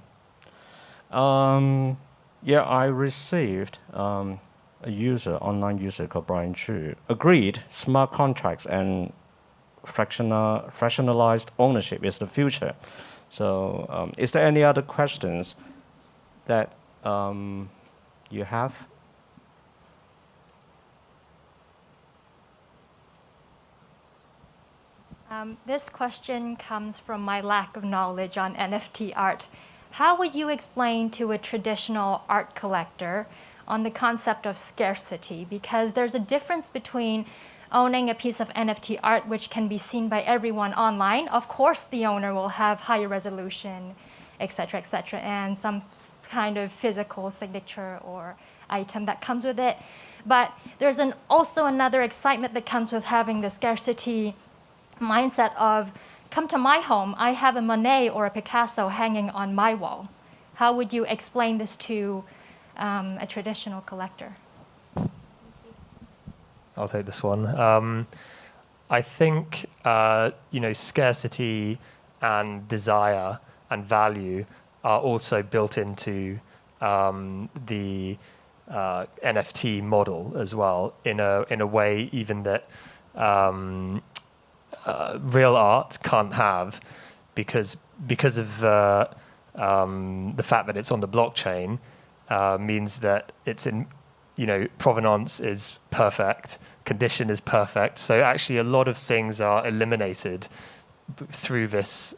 I received a online user called Brian Chu, agreed smart contracts and fractionalized ownership is the future. So is there any other questions that you have? This question comes from my lack of knowledge on NFT art. How would you explain to a traditional art collector on the concept of scarcity? Because there's a difference between owning a piece of NFT art which can be seen by everyone online. Of course, the owner will have higher resolution, et cetera, and some kind of physical signature or item that comes with it. But there's also another excitement that comes with having the scarcity mindset of, come to my home, I have a Monet or a Picasso hanging on my wall. How would you explain this to a traditional collector? I'll take this one. I think scarcity and desire and value are also built into the NFT model as well. In a way, even that real art can't have, because of the fact that it's on the blockchain, means that it's in. Provenance is perfect, condition is perfect. So actually a lot of things are eliminated through this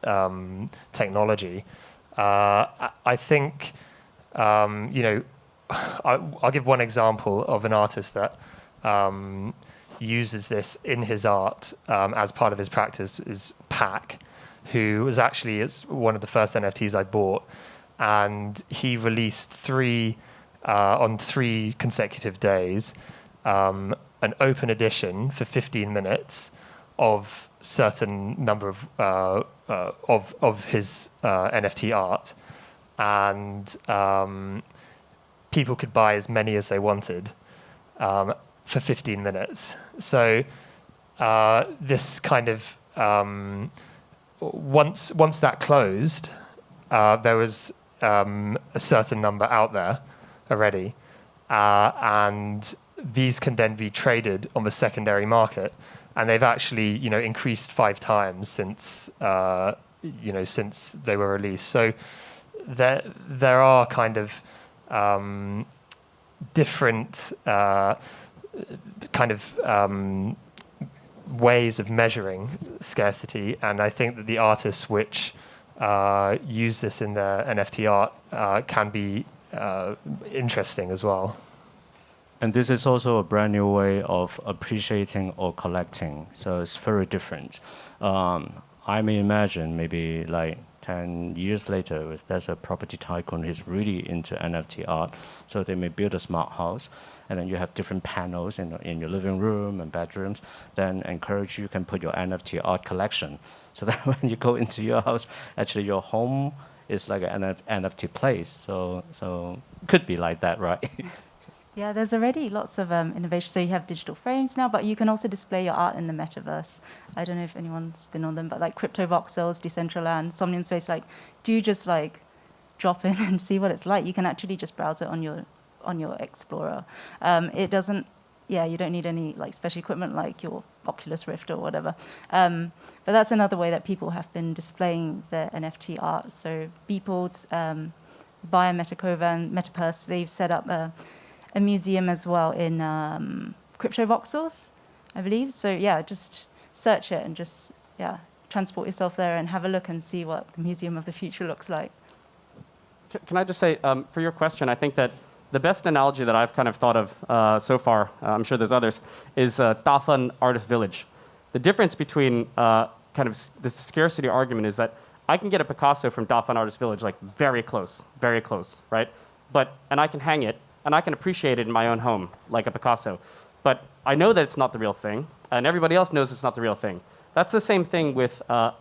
technology. I think, I'll give one example of an artist that uses this in his art as part of his practice is Pac, who was actually, it's one of the first NFTs I bought, and he released on 3 consecutive days, an open edition for 15 minutes of certain number of his NFT art, and people could buy as many as they wanted for 15 minutes. So this kind of once that closed, there was a certain number out there already, and these can then be traded on the secondary market and they've actually increased 5 times since since they were released. So there are kind of different ways of measuring scarcity, and I think that the artists which use this in their NFT art can be interesting as well. And this is also a brand new way of appreciating or collecting. So it's very different. I may imagine maybe like 10 years later, if there's a property tycoon who's really into NFT art, so they may build a smart house, and then you have different panels in your living room and bedrooms, then encourage you can put your NFT art collection, so that when you go into your house, actually your home is like an NFT place. So could be like that, right? Yeah, there's already lots of innovation. So you have digital frames now, but you can also display your art in the metaverse. I don't know if anyone's been on them, but like crypto voxels, Decentraland, Somnium Space, like do just like drop in and see what it's like. You can actually just browse it on your Explorer. It doesn't, you don't need any like special equipment like your Oculus Rift or whatever. But that's another way that people have been displaying their NFT art. So Beeple's Biometacovan and Metapurse, they've set up a museum as well in crypto voxels, I believe. So just search it and just transport yourself there and have a look and see what the Museum of the Future looks like. Can I just say, for your question, I think that the best analogy that I've kind of thought of so far, I'm sure there's others, is Dathan Artist Village. The difference between kind of the scarcity argument is that I can get a Picasso from Dathan Artist Village like very close, right? And I can hang it, and I can appreciate it in my own home, like a Picasso. But I know that it's not the real thing, and everybody else knows it's not the real thing. That's the same thing with a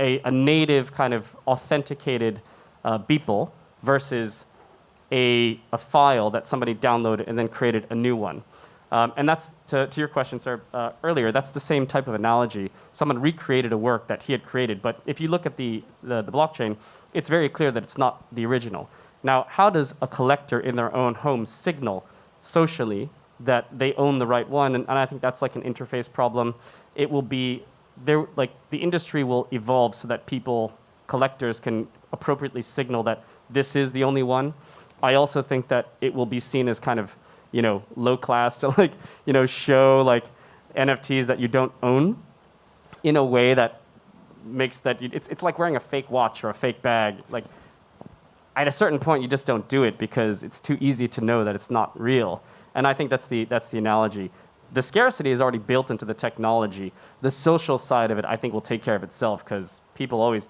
native kind of authenticated Beeple versus a file that somebody downloaded and then created a new one. And that's, to your question, sir, earlier, that's the same type of analogy. Someone recreated a work that he had created, but if you look at the blockchain, it's very clear that it's not the original. Now, how does a collector in their own home signal socially that they own the right one? And I think that's like an interface problem. It will be there, like the industry will evolve so that collectors can appropriately signal that this is the only one. I also think that it will be seen as kind of, low class to show like NFTs that you don't own in a way that makes that it's like wearing a fake watch or a fake bag. Like, at a certain point, you just don't do it because it's too easy to know that it's not real. And I think that's the analogy. The scarcity is already built into the technology. The social side of it, I think, will take care of itself because people always,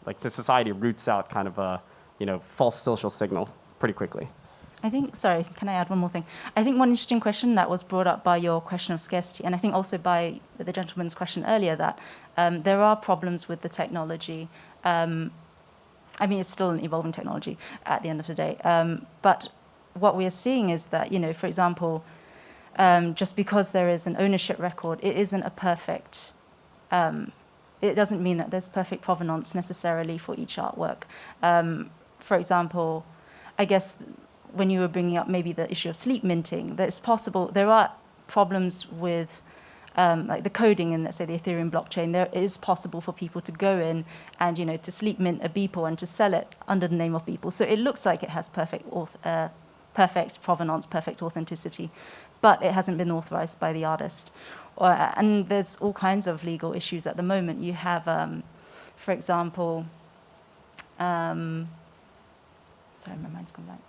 like the society roots out kind of a, false social signal pretty quickly. I think, sorry, can I add one more thing? I think one interesting question that was brought up by your question of scarcity, and I think also by the gentleman's question earlier, that there are problems with the technology. It's still an evolving technology at the end of the day. But what we are seeing is that, for example, just because there is an ownership record, it isn't a perfect, it doesn't mean that there's perfect provenance necessarily for each artwork. For example, I guess when you were bringing up maybe the issue of sleep minting, that it's possible, there are problems with like the coding in, let's say, the Ethereum blockchain. There is possible for people to go in and, to sleep mint a Beeple and to sell it under the name of Beeple. So it looks like it has perfect provenance, perfect authenticity, but it hasn't been authorized by the artist. And there's all kinds of legal issues at the moment. You have, for example, sorry, my mind's gone blank.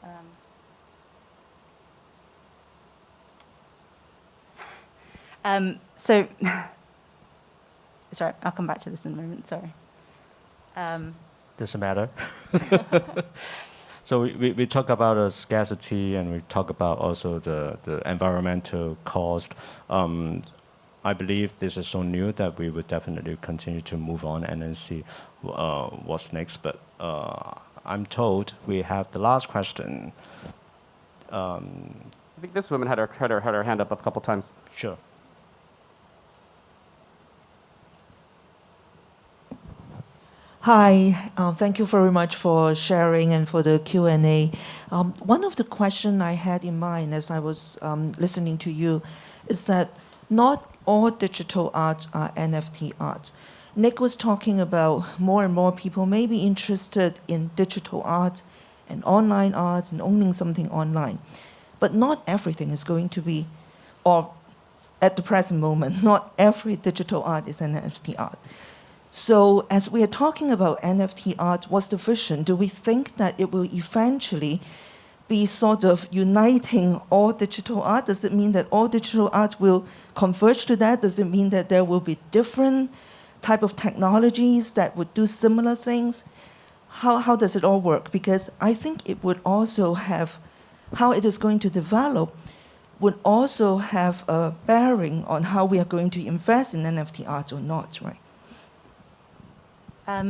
Sorry, I'll come back to this in a moment, sorry. Doesn't matter. So we talk about scarcity, and we talk about also the environmental cost. I believe this is so new that we would definitely continue to move on and then see what's next. But I'm told we have the last question. I think this woman had her hand up a couple times. Sure. Hi, thank you very much for sharing and for the Q&A. One of the questions I had in mind as I was listening to you is that not all digital art are NFT art. Nick was talking about more and more people may be interested in digital art and online art and owning something online. But not everything is going to be, or at the present moment, not every digital art is NFT art. So as we are talking about NFT art, what's the vision? Do we think that it will eventually be sort of uniting all digital art? Does it mean that all digital art will converge to that? Does it mean that there will be different type of technologies that would do similar things? How does it all work? Because I think it would also have, how it is going to develop would also have a bearing on how we are going to invest in NFT art or not, right? I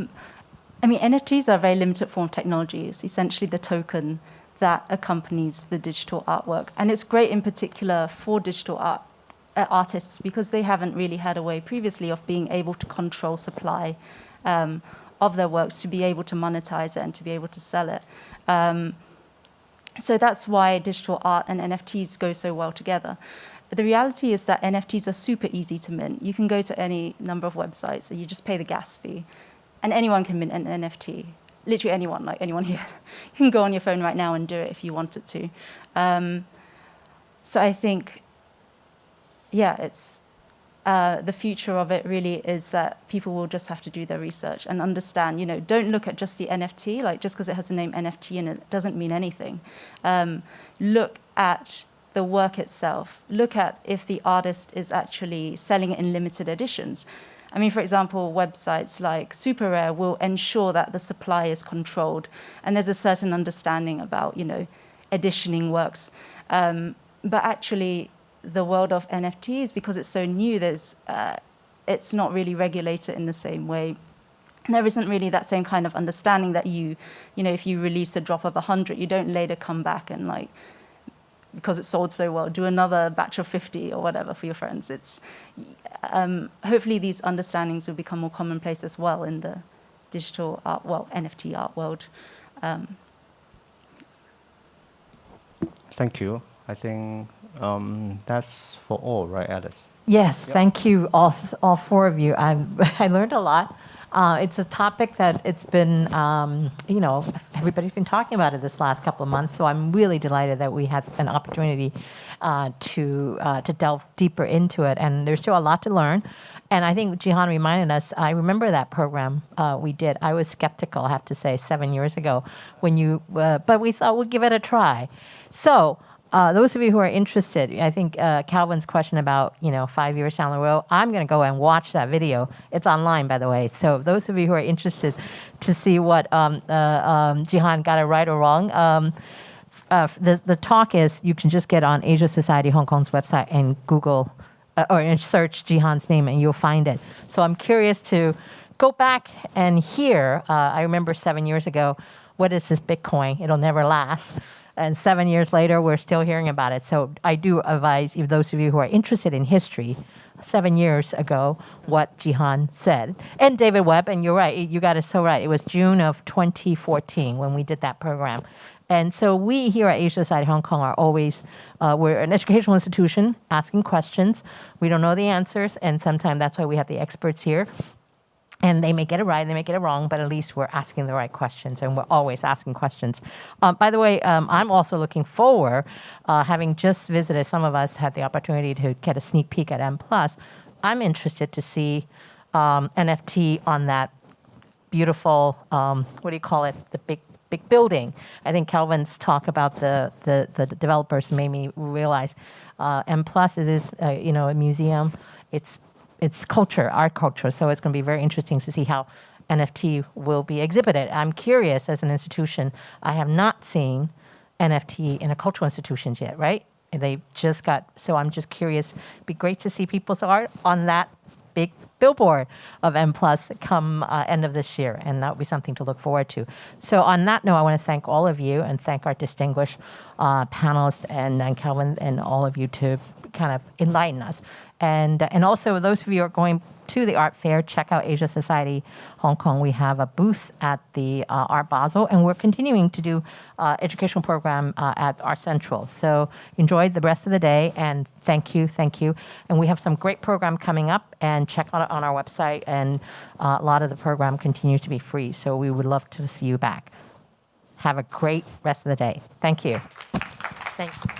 mean, NFTs are a very limited form of technology. It's essentially the token that accompanies the digital artwork. And it's great in particular for digital art artists because they haven't really had a way previously of being able to control supply of their works, to be able to monetize it and to be able to sell it. So that's why digital art and NFTs go so well together. The reality is that NFTs are super easy to mint. You can go to any number of websites and you just pay the gas fee. And anyone can mint an NFT. Literally anyone, like anyone here. You can go on your phone right now and do it if you wanted to. So I think, yeah, it's the future of it really is that people will just have to do their research and understand, you know, don't look at just the NFT, like just because it has the name NFT in it doesn't mean anything. Look at the work itself. Look at if the artist is actually selling it in limited editions. I mean, for example, websites like Super Rare will ensure that the supply is controlled and there's a certain understanding about, you know, editioning works. But actually, the world of NFTs, because it's so new, it's not really regulated in the same way. And there isn't really that same kind of understanding that you know, if you release a drop of 100, you don't later come back and like, because it sold so well, do another batch of 50 or whatever for your friends. It's hopefully these understandings will become more commonplace as well in the digital art, well, NFT art world. Thank you. I think that's for all, right, Alice? Yes, thank you, all four of you. I learned a lot. It's a topic that it's been, you know, everybody's been talking about it this last couple of months. So I'm really delighted that we had an opportunity to delve deeper into it. And there's still a lot to learn. And I think Jihan reminded us. I remember that program we did. I was skeptical, I have to say, 7 years ago when you, but we thought we'll give it a try. So. Those of you who are interested, I think Calvin's question about, you know, 5 years down the road, I'm going to go and watch that video. It's online, by the way. So those of you who are interested to see what Jihan got it right or wrong, the talk is you can just get on Asia Society Hong Kong's website and Google or search Jihan's name and you'll find it. So I'm curious to go back and hear. I remember 7 years ago, what is this Bitcoin? It'll never last. And 7 years later, we're still hearing about it. So I do advise, if those of you who are interested in history, 7 years ago, what Jihan said. And David Webb, and you're right, you got it so right. It was June of 2014 when we did that program. And so we here at Asia Society Hong Kong are always, we're an educational institution asking questions. We don't know the answers, and sometimes that's why we have the experts here. And they may get it right, they may get it wrong, but at least we're asking the right questions, and we're always asking questions. By the way, I'm also looking forward, having just visited, some of us had the opportunity to get a sneak peek at M+. I'm interested to see NFT on that beautiful, what do you call it, the big building. I think Kelvin's talk about the developers made me realize M+ is you know, a museum. It's culture, art culture, so it's going to be very interesting to see how NFT will be exhibited. I'm curious, as an institution, I have not seen NFT in a cultural institutions yet, right? They just got, so I'm just curious. It'd be great to see people's art on that big billboard of M+ come end of this year, and that would be something to look forward to. So on that note, I want to thank all of you and thank our distinguished panelists and Kelvin and all of you to kind of enlighten us. And also, those of you who are going to the art fair, check out Asia Society Hong Kong. We have a booth at the Art Basel, and we're continuing to do educational program at Art Central. So enjoy the rest of the day, and thank you. And we have some great program coming up, and check out it on our website, and a lot of the program continues to be free. So we would love to see you back. Have a great rest of the day. Thank you. Thank you.